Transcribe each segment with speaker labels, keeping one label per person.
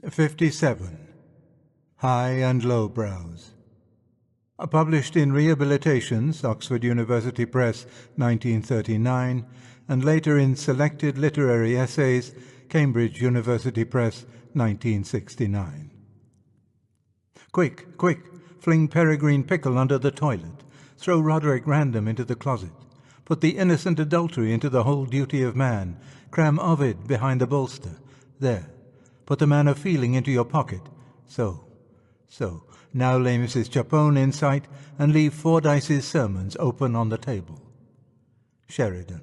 Speaker 1: 57. High and Low Brows. Published in Rehabilitations, Oxford University Press, 1939, and later in Selected Literary Essays, Cambridge University Press, 1969. Quick, quick, fling Peregrine Pickle under the toilet. Throw Roderick Random into the closet. Put the innocent adultery into the whole duty of man. Cram Ovid behind the bolster. There. Put the man of feeling into your pocket. So. Now lay Mrs. Chapone in sight, and leave Fordyce's sermons open on the table. Sheridan.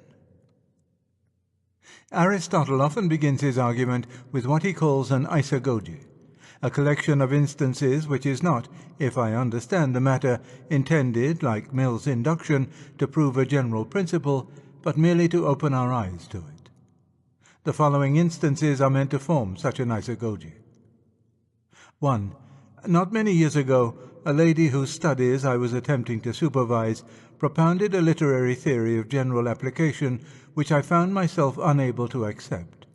Speaker 1: Aristotle often begins his argument with what he calls an isagogy, a collection of instances which is not, if I understand the matter, intended, like Mill's induction, to prove a general principle, but merely to open our eyes to it. The following instances are meant to form such an isagogy. 1. Not many years ago, a lady whose studies I was attempting to supervise propounded a literary theory of general application which I found myself unable to accept.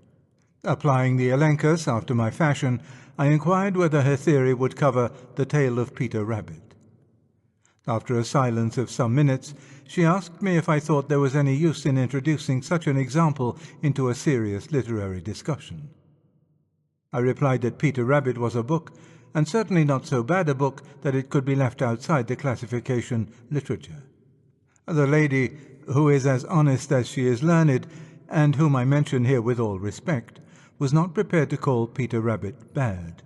Speaker 1: Applying the elenchus after my fashion, I inquired whether her theory would cover the tale of Peter Rabbit. After a silence of some minutes, she asked me if I thought there was any use in introducing such an example into a serious literary discussion. I replied that Peter Rabbit was a book, and certainly not so bad a book that it could be left outside the classification literature. The lady, who is as honest as she is learned, and whom I mention here with all respect, was not prepared to call Peter Rabbit bad.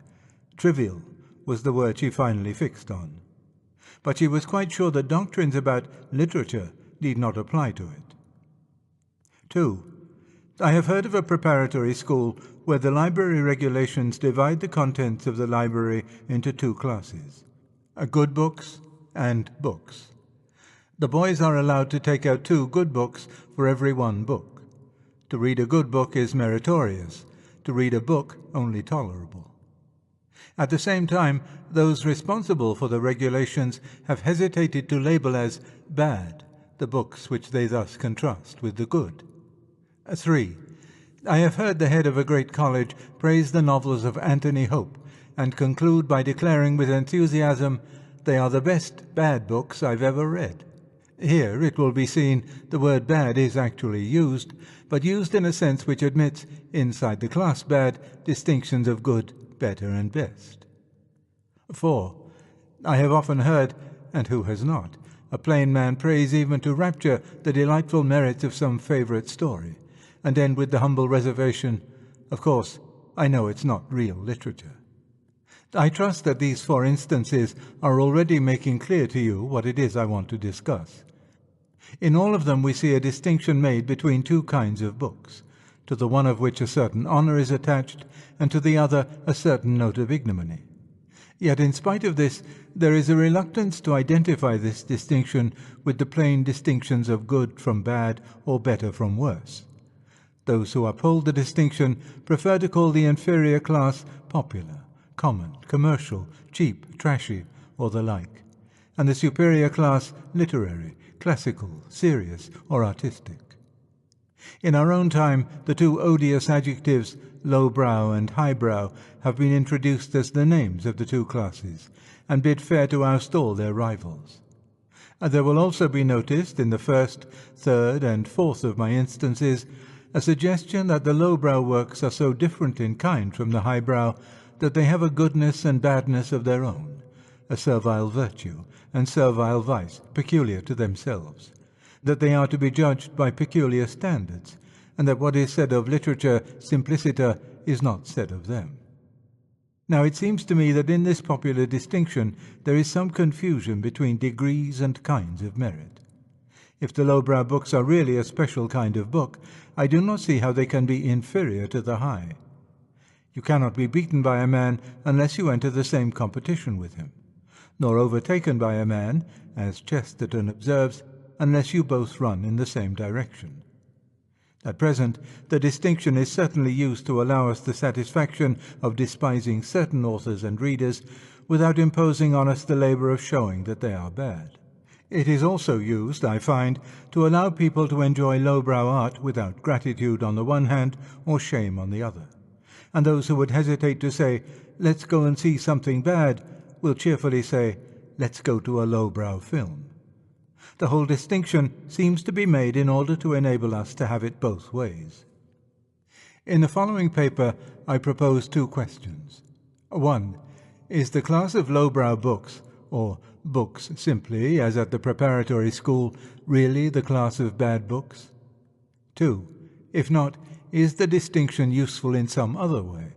Speaker 1: Trivial was the word she finally fixed on. But she was quite sure that doctrines about literature need not apply to it. 2. I have heard of a preparatory school where the library regulations divide the contents of the library into two classes, good books and books. The boys are allowed to take out 2 good books for every 1 book. To read a good book is meritorious, to read a book only tolerable. At the same time, those responsible for the regulations have hesitated to label as bad the books which they thus contrast with the good. 3. I have heard the head of a great college praise the novels of Anthony Hope and conclude by declaring with enthusiasm, "They are the best bad books I've ever read." Here, it will be seen, the word bad is actually used, but used in a sense which admits, inside the class bad, distinctions of good, better, and best. 4. I have often heard, and who has not, a plain man praise even to rapture the delightful merits of some favorite story, and end with the humble reservation, "Of course, I know it's not real literature." I trust that these 4 instances are already making clear to you what it is I want to discuss. In all of them we see a distinction made between 2 kinds of books, to the one of which a certain honor is attached, and to the other a certain note of ignominy. Yet in spite of this, there is a reluctance to identify this distinction with the plain distinctions of good from bad or better from worse. Those who uphold the distinction prefer to call the inferior class popular, common, commercial, cheap, trashy, or the like, and the superior class literary, classical, serious, or artistic. In our own time, the 2 odious adjectives, lowbrow and highbrow, have been introduced as the names of the 2 classes, and bid fair to oust all their rivals. There will also be noticed in the 1st, 3rd, and 4th of my instances a suggestion that the lowbrow works are so different in kind from the highbrow that they have a goodness and badness of their own, a servile virtue and servile vice peculiar to themselves, that they are to be judged by peculiar standards, and that what is said of literature simpliciter is not said of them. Now it seems to me that in this popular distinction there is some confusion between degrees and kinds of merit. If the lowbrow books are really a special kind of book, I do not see how they can be inferior to the high. You cannot be beaten by a man unless you enter the same competition with him, nor overtaken by a man, as Chesterton observes, unless you both run in the same direction. At present, the distinction is certainly used to allow us the satisfaction of despising certain authors and readers without imposing on us the labor of showing that they are bad. It is also used, I find, to allow people to enjoy lowbrow art without gratitude on the one hand or shame on the other, And those who would hesitate to say, "Let's go and see something bad," will cheerfully say, "Let's go to a lowbrow film." The whole distinction seems to be made in order to enable us to have it both ways. In the following paper, I propose two questions. 1. Is the class of lowbrow books, or books simply, as at the preparatory school, really the class of bad books? 2. If not, is the distinction useful in some other way?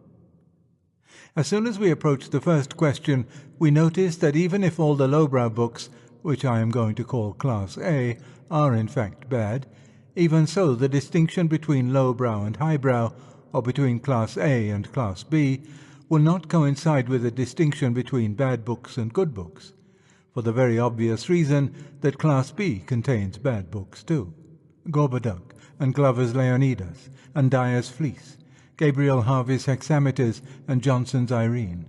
Speaker 1: As soon as we approach the first question, we notice that even if all the lowbrow books, which I am going to call Class A, are in fact bad, even so the distinction between lowbrow and highbrow, or between Class A and Class B, will not coincide with the distinction between bad books and good books, for the very obvious reason that Class B contains bad books too. Gorboduc and Glover's Leonidas and Dyer's Fleece, Gabriel Harvey's Hexameters and Johnson's Irene,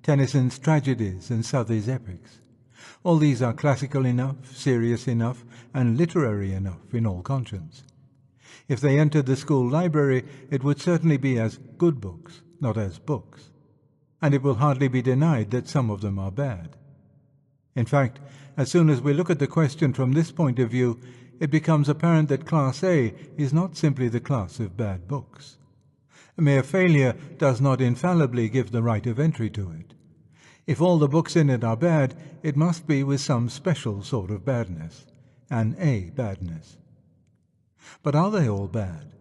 Speaker 1: Tennyson's tragedies and Southey's epics. All these are classical enough, serious enough, and literary enough in all conscience. If they entered the school library, it would certainly be as good books, not as books. And it will hardly be denied that some of them are bad. In fact, as soon as we look at the question from this point of view, it becomes apparent that Class A is not simply the class of bad books. Mere failure does not infallibly give the right of entry to it. If all the books in it are bad, it must be with some special sort of badness, an A badness. But are they all bad?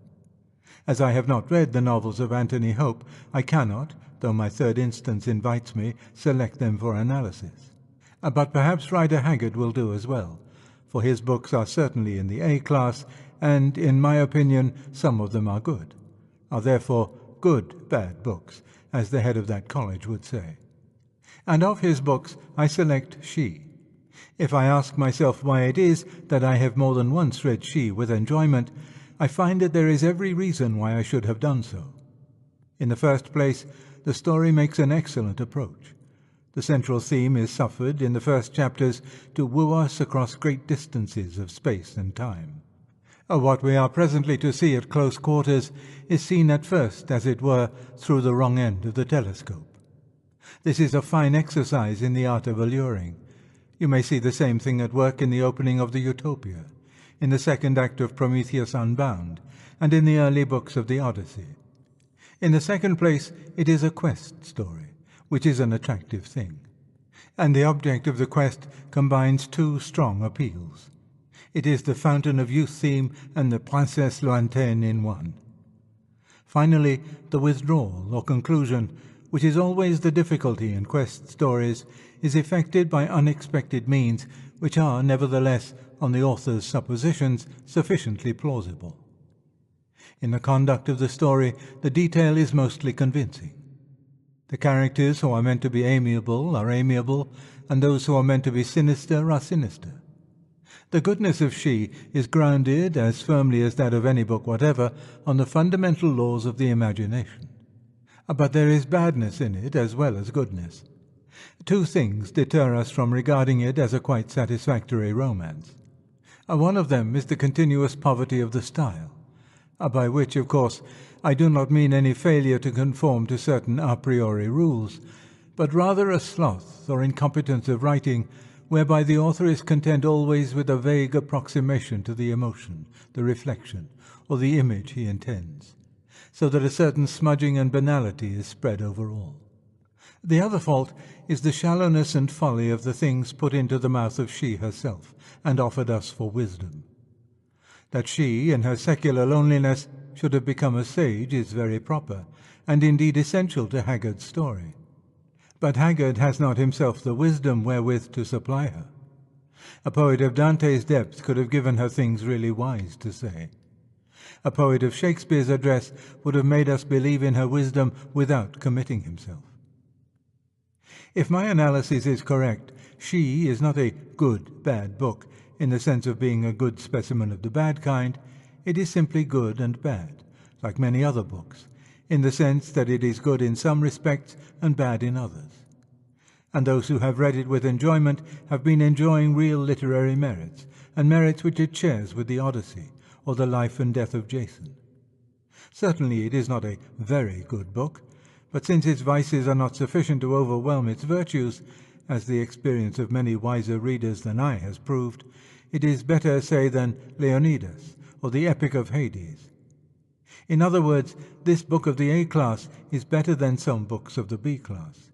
Speaker 1: As I have not read the novels of Anthony Hope, I cannot, though my third instance invites me, select them for analysis. But perhaps Rider Haggard will do as well, for his books are certainly in the A class, and, in my opinion, some of them are good, are therefore good bad books, as the head of that college would say. And of his books I select She. If I ask myself why it is that I have more than once read She with enjoyment, I find that there is every reason why I should have done so. In the first place, the story makes an excellent approach. The central theme is suffered in the first chapters to woo us across great distances of space and time. What we are presently to see at close quarters is seen at first, as it were, through the wrong end of the telescope. This is a fine exercise in the art of alluring. You may see the same thing at work in the opening of the Utopia, in the second act of Prometheus Unbound, and in the early books of the Odyssey. In the second place, it is a quest story, which is an attractive thing. And the object of the quest combines two strong appeals. It is the Fountain of Youth theme and the Princesse Lointaine in one. Finally, the withdrawal or conclusion, which is always the difficulty in quest stories, is effected by unexpected means which are, nevertheless, on the author's suppositions, sufficiently plausible. In the conduct of the story, the detail is mostly convincing. The characters who are meant to be amiable are amiable, and those who are meant to be sinister are sinister. The goodness of She is grounded, as firmly as that of any book whatever, on the fundamental laws of the imagination. But there is badness in it as well as goodness. Two things deter us from regarding it as a quite satisfactory romance. One of them is the continuous poverty of the style, by which, of course, I do not mean any failure to conform to certain a priori rules, but rather a sloth or incompetence of writing whereby the author is content always with a vague approximation to the emotion, the reflection, or the image he intends, so that a certain smudging and banality is spread over all. The other fault is the shallowness and folly of the things put into the mouth of She herself, and offered us for wisdom. That she, in her secular loneliness, should have become a sage is very proper, and indeed essential to Haggard's story. But Haggard has not himself the wisdom wherewith to supply her. A poet of Dante's depth could have given her things really wise to say. A poet of Shakespeare's address would have made us believe in her wisdom without committing himself. If my analysis is correct, She is not a good, bad book, in the sense of being a good specimen of the bad kind. It is simply good and bad, like many other books, in the sense that it is good in some respects and bad in others. And those who have read it with enjoyment have been enjoying real literary merits, and merits which it shares with the Odyssey, or the life and death of Jason. Certainly it is not a very good book, but since its vices are not sufficient to overwhelm its virtues, as the experience of many wiser readers than I has proved, it is better, say, than Leonidas or the Epic of Hades. In other words, this book of the A class is better than some books of the B class.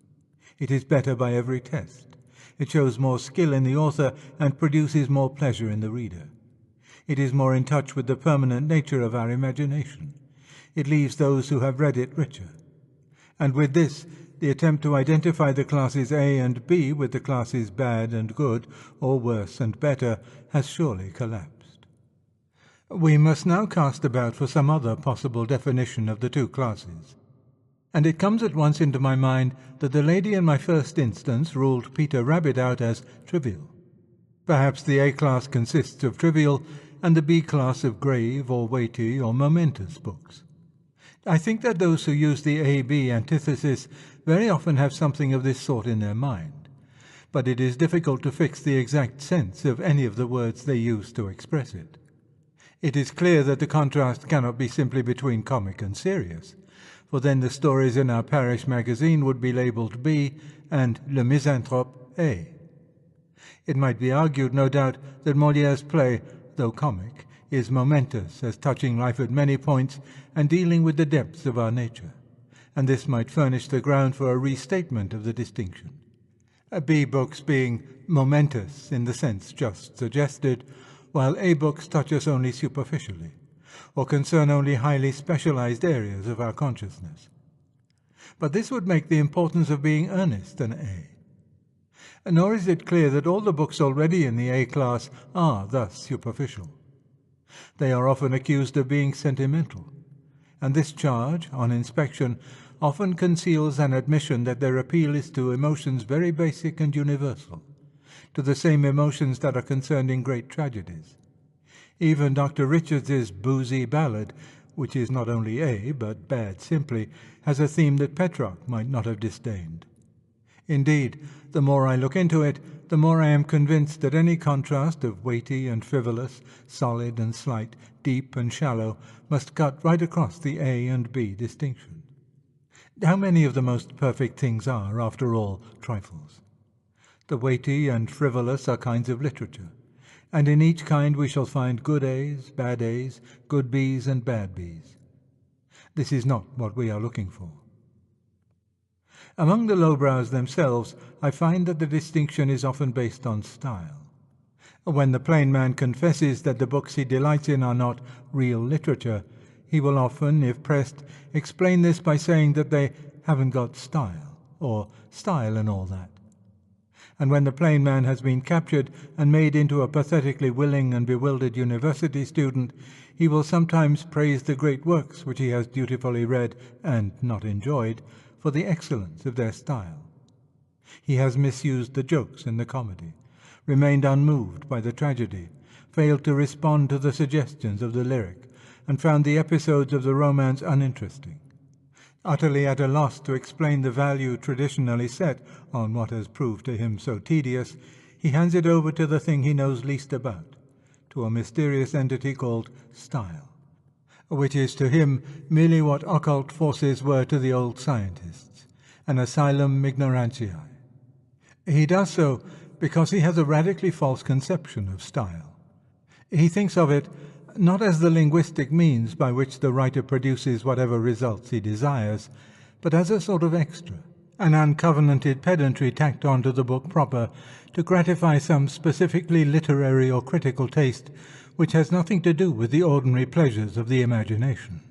Speaker 1: It is better by every test. It shows more skill in the author and produces more pleasure in the reader. It is more in touch with the permanent nature of our imagination. It leaves those who have read it richer. And with this, the attempt to identify the classes A and B with the classes bad and good, or worse and better, has surely collapsed. We must now cast about for some other possible definition of the two classes. And it comes at once into my mind that the lady in my first instance ruled Peter Rabbit out as trivial. Perhaps the A class consists of trivial, and the B class of grave or weighty or momentous books. I think that those who use the A-B antithesis very often have something of this sort in their mind, but it is difficult to fix the exact sense of any of the words they use to express it. It is clear that the contrast cannot be simply between comic and serious, for then the stories in our parish magazine would be labelled B and Le Misanthrope A. It might be argued, no doubt, that Molière's play, though comic, is momentous as touching life at many points and dealing with the depths of our nature, and this might furnish the ground for a restatement of the distinction. B books being momentous in the sense just suggested, while A books touch us only superficially, or concern only highly specialized areas of our consciousness. But this would make the importance of being earnest an A. Nor is it clear that all the books already in the A class are thus superficial. They are often accused of being sentimental, and this charge, on inspection, often conceals an admission that their appeal is to emotions very basic and universal, to the same emotions that are concerned in great tragedies. Even Dr. Richards's boozy ballad, which is not only A, but bad simply, has a theme that Petrarch might not have disdained. Indeed, the more I look into it, the more I am convinced that any contrast of weighty and frivolous, solid and slight, deep and shallow, must cut right across the A and B distinction. How many of the most perfect things are, after all, trifles? The weighty and frivolous are kinds of literature, and in each kind we shall find good A's, bad A's, good B's and bad B's. This is not what we are looking for. Among the lowbrows themselves, I find that the distinction is often based on style. When the plain man confesses that the books he delights in are not real literature, he will often, if pressed, explain this by saying that they haven't got style, or style and all that. And when the plain man has been captured and made into a pathetically willing and bewildered university student, he will sometimes praise the great works which he has dutifully read and not enjoyed, for the excellence of their style. He has misused the jokes in the comedy, remained unmoved by the tragedy, failed to respond to the suggestions of the lyric, and found the episodes of the romance uninteresting. Utterly at a loss to explain the value traditionally set on what has proved to him so tedious, he hands it over to the thing he knows least about, to a mysterious entity called style, which is to him merely what occult forces were to the old scientists, an asylum ignorantiae. He does so because he has a radically false conception of style. He thinks of it not as the linguistic means by which the writer produces whatever results he desires, but as a sort of extra, an uncovenanted pedantry tacked on to the book proper to gratify some specifically literary or critical taste which has nothing to do with the ordinary pleasures of the imagination.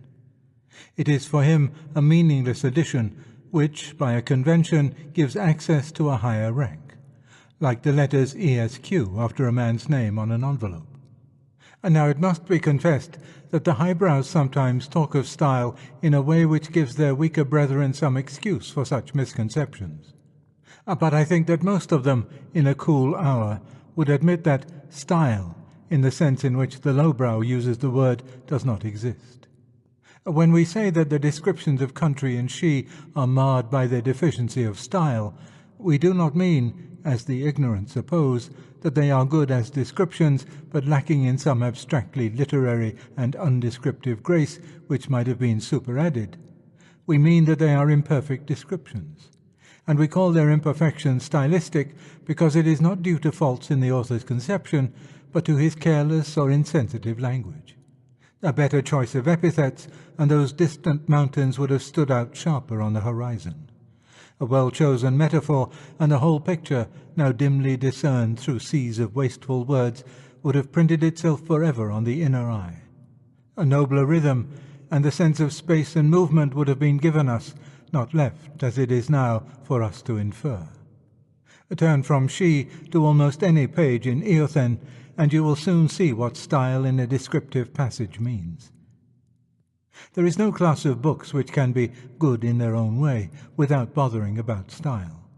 Speaker 1: It is for him a meaningless addition which, by a convention, gives access to a higher rank, like the letters ESQ after a man's name on an envelope. And now it must be confessed that the highbrows sometimes talk of style in a way which gives their weaker brethren some excuse for such misconceptions. But I think that most of them, in a cool hour, would admit that style, in the sense in which the lowbrow uses the word, does not exist. When we say that the descriptions of country and she are marred by their deficiency of style, We do not mean, as the ignorant suppose, that they are good as descriptions, but lacking in some abstractly literary and undescriptive grace which might have been superadded. We mean that they are imperfect descriptions, and we call their imperfection stylistic because it is not due to faults in the author's conception, but to his careless or insensitive language. A better choice of epithets, and those distant mountains would have stood out sharper on the horizon. A well-chosen metaphor, and the whole picture, now dimly discerned through seas of wasteful words, would have printed itself forever on the inner eye. A nobler rhythm, and the sense of space and movement would have been given us, not left, as it is now, for us to infer. Turn from she to almost any page in Eothen, and you will soon see what style in a descriptive passage means. There is no class of books which can be good in their own way, without bothering about style.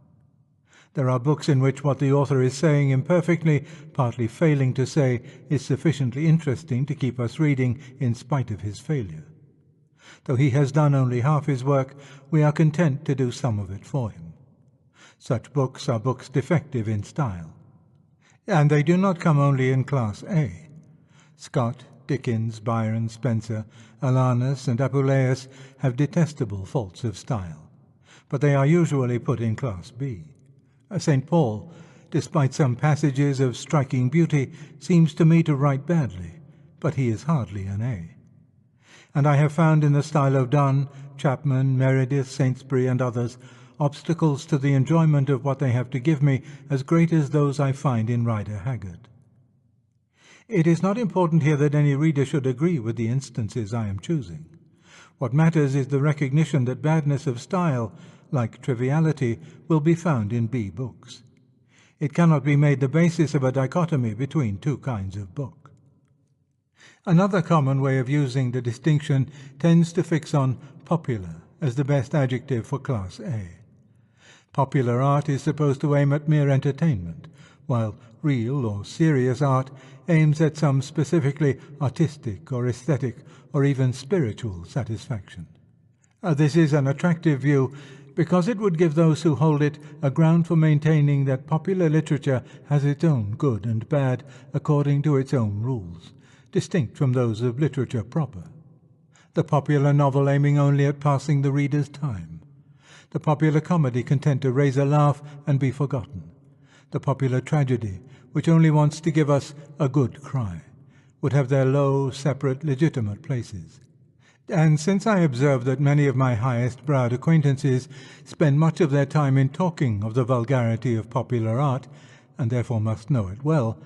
Speaker 1: There are books in which what the author is saying imperfectly, partly failing to say, is sufficiently interesting to keep us reading in spite of his failure. Though he has done only half his work, we are content to do some of it for him. Such books are books defective in style. And they do not come only in Class A. Scott, Dickens, Byron, Spencer, Alarnus, and Apuleius have detestable faults of style, but they are usually put in Class B. St. Paul, despite some passages of striking beauty, seems to me to write badly, but he is hardly an A. And I have found in the style of Donne, Chapman, Meredith, Saintsbury, and others, obstacles to the enjoyment of what they have to give me as great as those I find in Rider Haggard. It is not important here that any reader should agree with the instances I am choosing. What matters is the recognition that badness of style, like triviality, will be found in B books. It cannot be made the basis of a dichotomy between two kinds of book. Another common way of using the distinction tends to fix on popular as the best adjective for Class A. Popular art is supposed to aim at mere entertainment, while real or serious art aims at some specifically artistic or aesthetic or even spiritual satisfaction. This is an attractive view because it would give those who hold it a ground for maintaining that popular literature has its own good and bad according to its own rules, distinct from those of literature proper. The popular novel aiming only at passing the reader's time. The popular comedy content to raise a laugh and be forgotten. The popular tragedy, which only wants to give us a good cry, would have their low, separate, legitimate places. And since I observe that many of my highest-browed acquaintances spend much of their time in talking of the vulgarity of popular art, and therefore must know it well,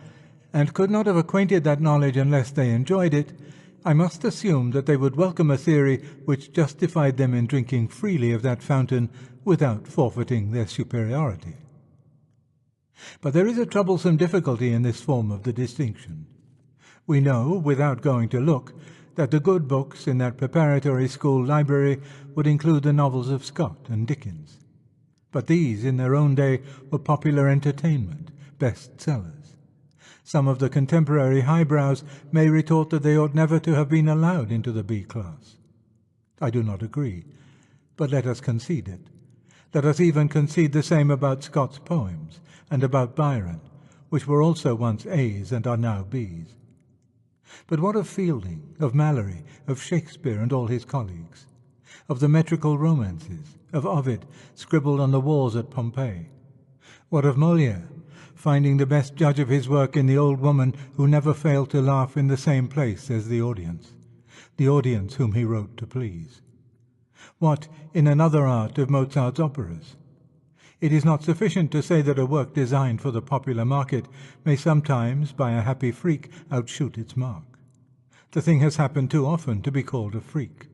Speaker 1: and could not have acquainted that knowledge unless they enjoyed it, I must assume that they would welcome a theory which justified them in drinking freely of that fountain without forfeiting their superiority. But there is a troublesome difficulty in this form of the distinction. We know, without going to look, that the good books in that preparatory school library would include the novels of Scott and Dickens. But these, in their own day, were popular entertainment, bestsellers. Some of the contemporary highbrows may retort that they ought never to have been allowed into the B class. I do not agree, but let us concede it. Let us even concede the same about Scott's poems and about Byron, which were also once A's and are now B's. But what of Fielding, of Malory, of Shakespeare and all his colleagues, of the metrical romances, of Ovid, scribbled on the walls at Pompeii? What of Molière, finding the best judge of his work in the old woman who never failed to laugh in the same place as the audience whom he wrote to please? What, in another art, of Mozart's operas? It is not sufficient to say that a work designed for the popular market may sometimes, by a happy freak, outshoot its mark. The thing has happened too often to be called a freak.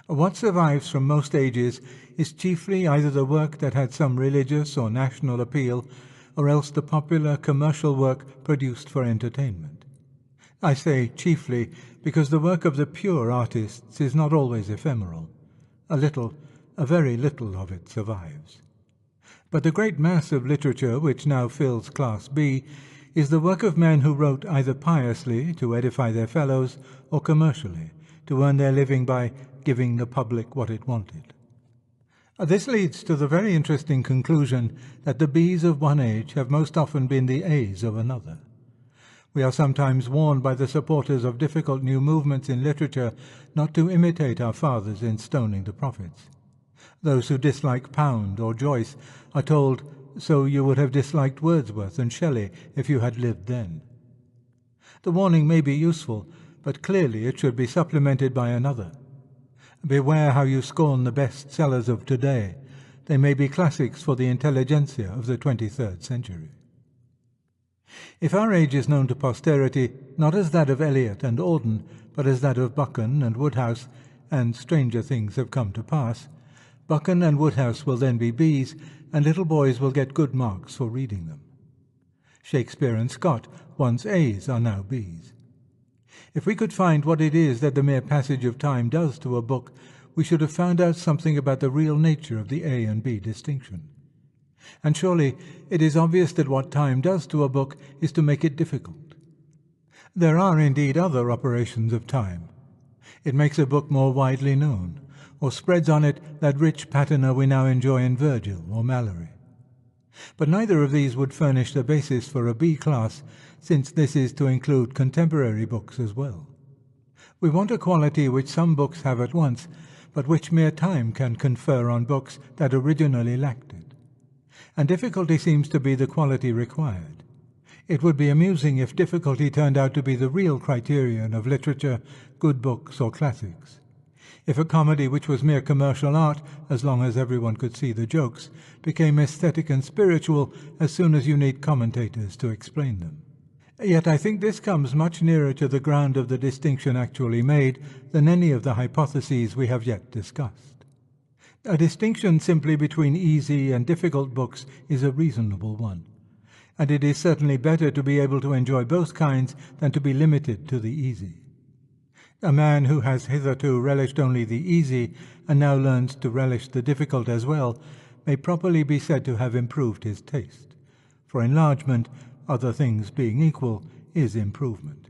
Speaker 1: What survives from most ages is chiefly either the work that had some religious or national appeal, or else the popular commercial work produced for entertainment. I say chiefly because the work of the pure artists is not always ephemeral. A very little of it survives. But the great mass of literature which now fills Class B is the work of men who wrote either piously to edify their fellows or commercially to earn their living by giving the public what it wanted. This leads to the very interesting conclusion that the B's of one age have most often been the A's of another. We are sometimes warned by the supporters of difficult new movements in literature not to imitate our fathers in stoning the prophets. Those who dislike Pound or Joyce are told, "So you would have disliked Wordsworth and Shelley if you had lived then." The warning may be useful, but clearly it should be supplemented by another. Beware how you scorn the best sellers of today. They may be classics for the intelligentsia of the 23rd century. If our age is known to posterity not as that of Eliot and Auden, but as that of Buchan and Woodhouse, and stranger things have come to pass, Buchan and Woodhouse will then be B's, and little boys will get good marks for reading them. Shakespeare and Scott, once A's, are now B's. If we could find what it is that the mere passage of time does to a book, we should have found out something about the real nature of the A and B distinction. And surely it is obvious that what time does to a book is to make it difficult. There are indeed other operations of time. It makes a book more widely known, or spreads on it that rich patina we now enjoy in Virgil or Malory. But neither of these would furnish the basis for a B class, since this is to include contemporary books as well. We want a quality which some books have at once, but which mere time can confer on books that originally lacked it. And difficulty seems to be the quality required. It would be amusing if difficulty turned out to be the real criterion of literature, good books or classics. If a comedy which was mere commercial art, as long as everyone could see the jokes, became aesthetic and spiritual as soon as you need commentators to explain them. Yet I think this comes much nearer to the ground of the distinction actually made than any of the hypotheses we have yet discussed. A distinction simply between easy and difficult books is a reasonable one, and it is certainly better to be able to enjoy both kinds than to be limited to the easy. A man who has hitherto relished only the easy and now learns to relish the difficult as well may properly be said to have improved his taste, for enlargement, other things being equal, is improvement.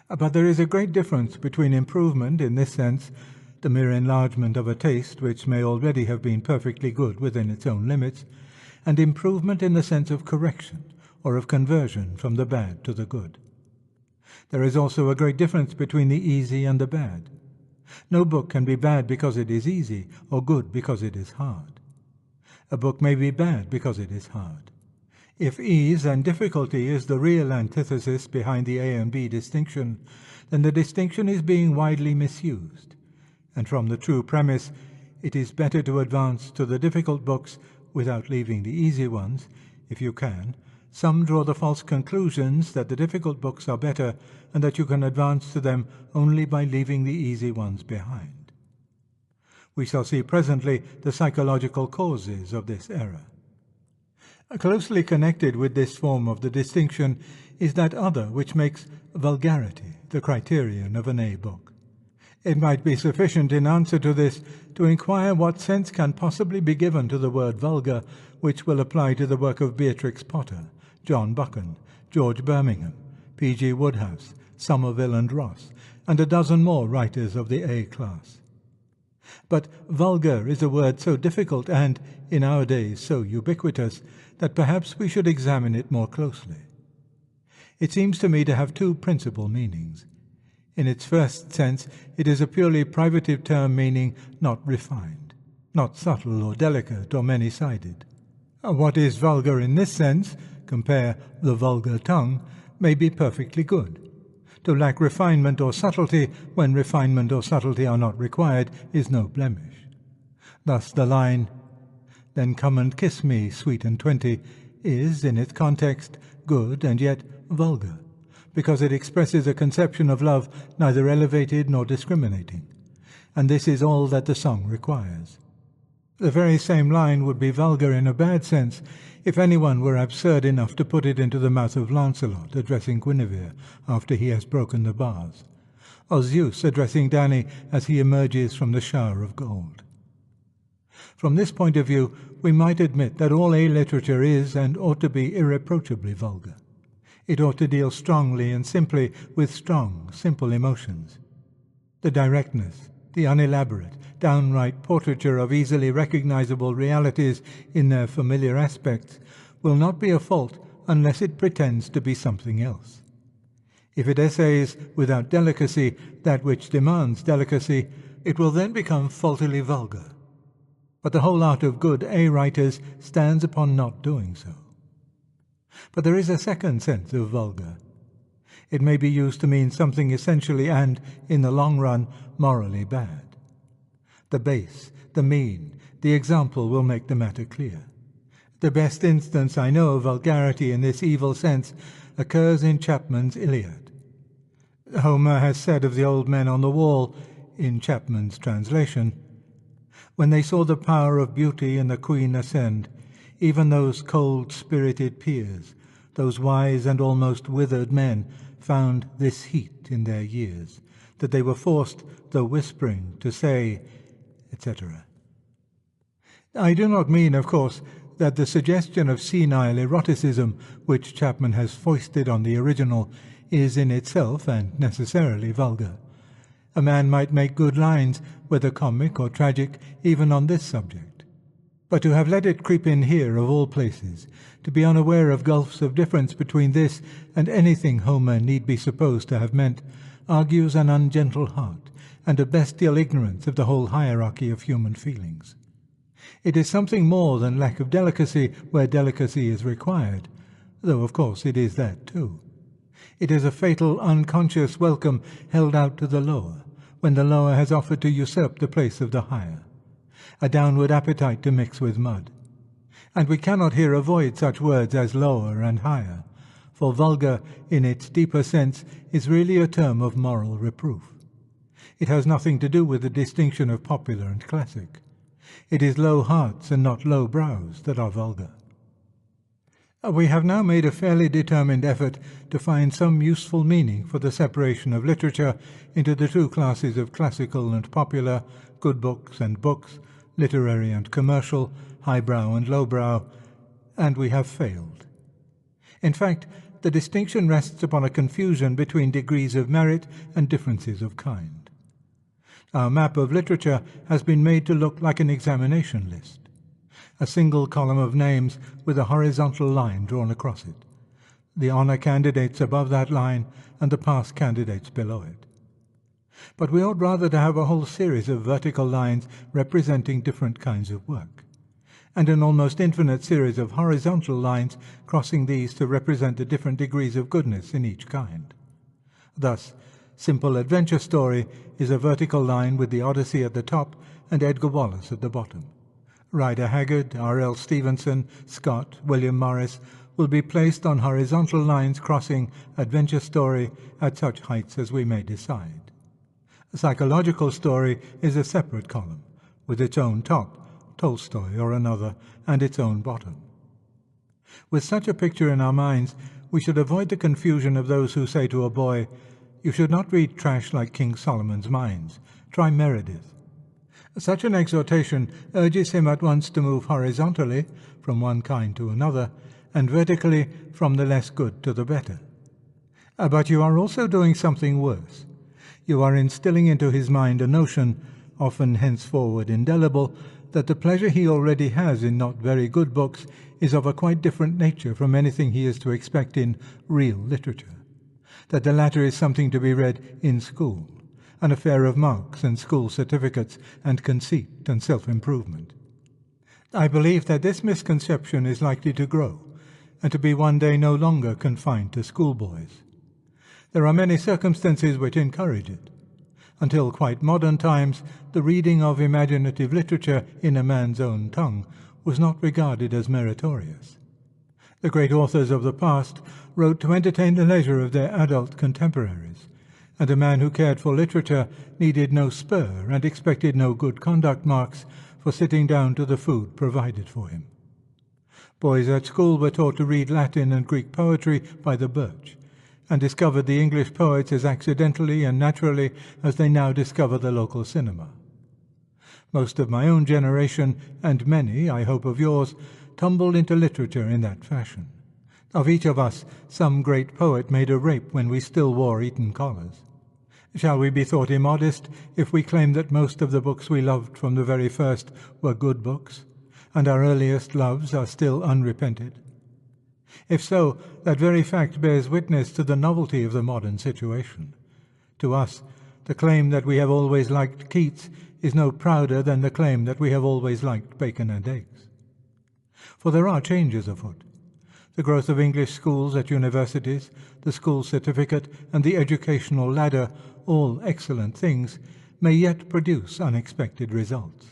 Speaker 1: But there is a great difference between improvement in this sense, the mere enlargement of a taste which may already have been perfectly good within its own limits, and improvement in the sense of correction or of conversion from the bad to the good. There is also a great difference between the easy and the bad. No book can be bad because it is easy, or good because it is hard. A book may be bad because it is hard. If ease and difficulty is the real antithesis behind the A and B distinction, then the distinction is being widely misused, and from the true premise, it is better to advance to the difficult books without leaving the easy ones, if you can. Some draw the false conclusions that the difficult books are better and that you can advance to them only by leaving the easy ones behind. We shall see presently the psychological causes of this error. Closely connected with this form of the distinction is that other which makes vulgarity the criterion of an A book. It might be sufficient in answer to this to inquire what sense can possibly be given to the word vulgar, which will apply to the work of Beatrix Potter, John Buchan, George Birmingham, P.G. Woodhouse, Somerville and Ross, and a dozen more writers of the A class. But vulgar is a word so difficult and, in our days, so ubiquitous, that perhaps we should examine it more closely. It seems to me to have two principal meanings. In its first sense, it is a purely privative term meaning not refined, not subtle or delicate or many-sided. What is vulgar in this sense, compare the vulgar tongue, may be perfectly good. To lack refinement or subtlety, when refinement or subtlety are not required, is no blemish. Thus the line, "Then come and kiss me, sweet and 20, is, in its context, good and yet vulgar, because it expresses a conception of love neither elevated nor discriminating, and this is all that the song requires. The very same line would be vulgar in a bad sense if anyone were absurd enough to put it into the mouth of Lancelot addressing Guinevere after he has broken the bars, or Zeus addressing Danae as he emerges from the shower of gold. From this point of view, we might admit that all A literature is and ought to be irreproachably vulgar. It ought to deal strongly and simply with strong, simple emotions. The directness, the unelaborate, downright portraiture of easily recognizable realities in their familiar aspects, will not be a fault unless it pretends to be something else. If it essays without delicacy that which demands delicacy, it will then become faultily vulgar. But the whole art of good writers stands upon not doing so. But there is a second sense of vulgar. It may be used to mean something essentially and, in the long run, morally bad. The base, the mean, the example will make the matter clear. The best instance I know of vulgarity in this evil sense occurs in Chapman's Iliad. Homer has said of the old men on the wall, in Chapman's translation, "When they saw the power of beauty and the queen ascend, even those cold-spirited peers, those wise and almost withered men, found this heat in their years, that they were forced, though whispering, to say," etc. I do not mean, of course, that the suggestion of senile eroticism which Chapman has foisted on the original is in itself and necessarily vulgar. A man might make good lines, whether comic or tragic, even on this subject. But to have let it creep in here, of all places, to be unaware of gulfs of difference between this and anything Homer need be supposed to have meant, argues an ungentle heart and a bestial ignorance of the whole hierarchy of human feelings. It is something more than lack of delicacy where delicacy is required, though of course it is that too. It is a fatal unconscious welcome held out to the lower, when the lower has offered to usurp the place of the higher, a downward appetite to mix with mud. And we cannot here avoid such words as lower and higher, for vulgar, in its deeper sense, is really a term of moral reproof. It has nothing to do with the distinction of popular and classic. It is low hearts and not low brows that are vulgar. We have now made a fairly determined effort to find some useful meaning for the separation of literature into the two classes of classical and popular, good books and books, literary and commercial, highbrow and lowbrow, and we have failed. In fact, the distinction rests upon a confusion between degrees of merit and differences of kind. Our map of literature has been made to look like an examination list, a single column of names with a horizontal line drawn across it, the honor candidates above that line and the pass candidates below it. But we ought rather to have a whole series of vertical lines representing different kinds of work, and an almost infinite series of horizontal lines crossing these to represent the different degrees of goodness in each kind. Thus, Simple Adventure Story is a vertical line with the Odyssey at the top and Edgar Wallace at the bottom. Rider Haggard, R.L. Stevenson, Scott, William Morris will be placed on horizontal lines crossing Adventure Story at such heights as we may decide. A Psychological Story is a separate column, with its own top, Tolstoy or another, and its own bottom. With such a picture in our minds, we should avoid the confusion of those who say to a boy, "You should not read trash like King Solomon's Mines. Try Meredith." Such an exhortation urges him at once to move horizontally from one kind to another, and vertically from the less good to the better. But you are also doing something worse. You are instilling into his mind a notion, often henceforward indelible, that the pleasure he already has in not very good books is of a quite different nature from anything he is to expect in real literature, that the latter is something to be read in school, an affair of marks and school certificates and conceit and self-improvement. I believe that this misconception is likely to grow, and to be one day no longer confined to schoolboys. There are many circumstances which encourage it. Until quite modern times, the reading of imaginative literature in a man's own tongue was not regarded as meritorious. The great authors of the past wrote to entertain the leisure of their adult contemporaries, and a man who cared for literature needed no spur and expected no good conduct marks for sitting down to the food provided for him. Boys at school were taught to read Latin and Greek poetry by the birch, and discovered the English poets as accidentally and naturally as they now discover the local cinema. Most of my own generation, and many, I hope, of yours, tumbled into literature in that fashion. Of each of us, some great poet made a rape when we still wore Eton collars. Shall we be thought immodest if we claim that most of the books we loved from the very first were good books, and our earliest loves are still unrepented? If so, that very fact bears witness to the novelty of the modern situation. To us, the claim that we have always liked Keats is no prouder than the claim that we have always liked bacon and eggs. For there are changes afoot. The growth of English schools at universities, the school certificate, and the educational ladder, all excellent things, may yet produce unexpected results.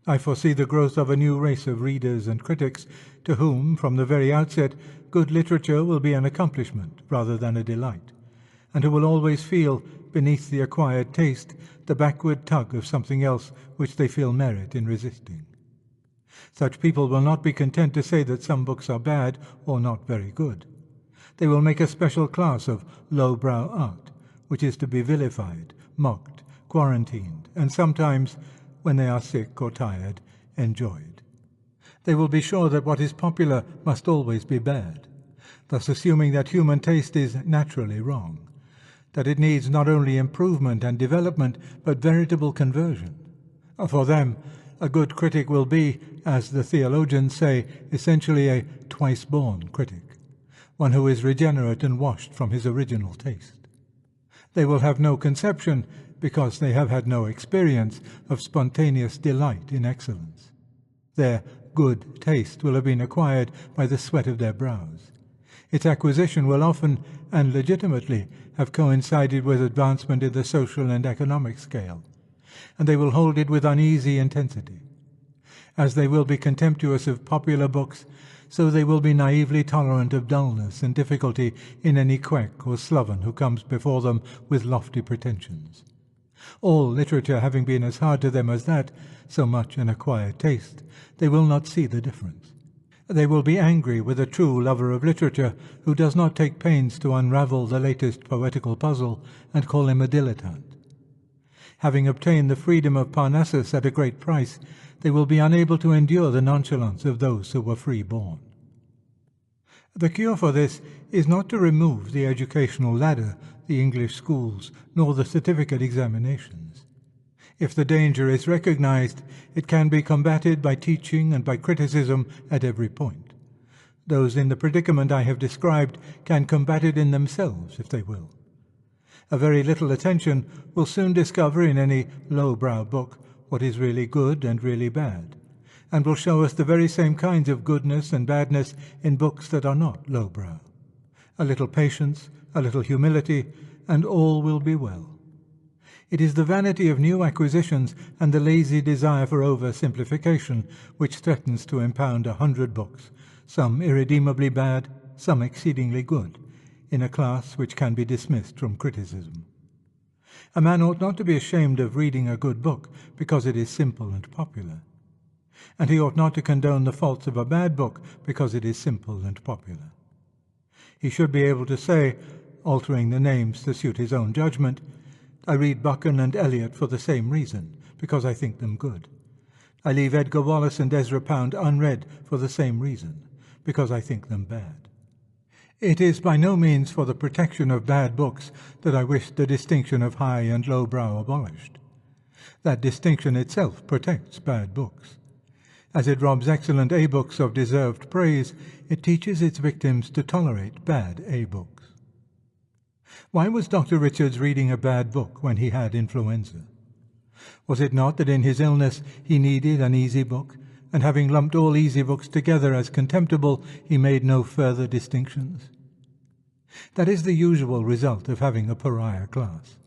Speaker 1: I foresee the growth of a new race of readers and critics to whom, from the very outset, good literature will be an accomplishment rather than a delight, and who will always feel, beneath the acquired taste, the backward tug of something else which they feel merit in resisting. Such people will not be content to say that some books are bad or not very good. They will make a special class of lowbrow art, which is to be vilified, mocked, quarantined, and sometimes, when they are sick or tired, enjoyed. They will be sure that what is popular must always be bad, thus assuming that human taste is naturally wrong, that it needs not only improvement and development, but veritable conversion. For them, a good critic will be, as the theologians say, essentially a twice-born critic, one who is regenerate and washed from his original taste. They will have no conception, because they have had no experience, of spontaneous delight in excellence. Their good taste will have been acquired by the sweat of their brows. Its acquisition will often, and legitimately, have coincided with advancement in the social and economic scale, and they will hold it with uneasy intensity. As they will be contemptuous of popular books, so they will be naively tolerant of dullness and difficulty in any quack or sloven who comes before them with lofty pretensions. All literature having been as hard to them as that, so much an acquired taste, they will not see the difference. They will be angry with a true lover of literature who does not take pains to unravel the latest poetical puzzle and call him a dilettante. Having obtained the freedom of Parnassus at a great price, they will be unable to endure the nonchalance of those who were free-born. The cure for this is not to remove the educational ladder, the English schools, nor the certificate examinations. If the danger is recognized, it can be combated by teaching and by criticism at every point. Those in the predicament I have described can combat it in themselves if they will. A very little attention will soon discover in any lowbrow book what is really good and really bad, and will show us the very same kinds of goodness and badness in books that are not lowbrow. A little patience, a little humility, and all will be well. It is the vanity of new acquisitions and the lazy desire for oversimplification which threatens to impound 100 books, some irredeemably bad, some exceedingly good, in a class which can be dismissed from criticism. A man ought not to be ashamed of reading a good book because it is simple and popular, and he ought not to condone the faults of a bad book because it is simple and popular. He should be able to say, altering the names to suit his own judgment, I read Buchan and Eliot for the same reason, because I think them good. I leave Edgar Wallace and Ezra Pound unread for the same reason, because I think them bad. It is by no means for the protection of bad books that I wish the distinction of high and lowbrow abolished. That distinction itself protects bad books. As it robs excellent A books of deserved praise, it teaches its victims to tolerate bad A books. Why was Dr. Richards reading a bad book when he had influenza? Was it not that in his illness he needed an easy book, and having lumped all easy books together as contemptible, he made no further distinctions? That is the usual result of having a pariah class.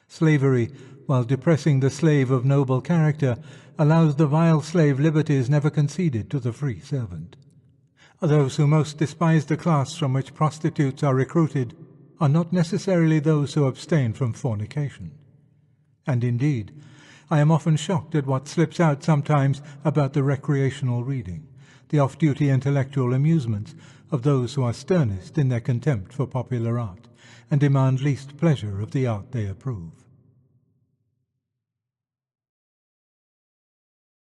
Speaker 1: Slavery, while depressing the slave of noble character, allows the vile slave liberties never conceded to the free servant. Those who most despise the class from which prostitutes are recruited are not necessarily those who abstain from fornication. And indeed, I am often shocked at what slips out sometimes about the recreational reading, the off-duty intellectual amusements of those who are sternest in their contempt for popular art, and demand least pleasure of the art they approve.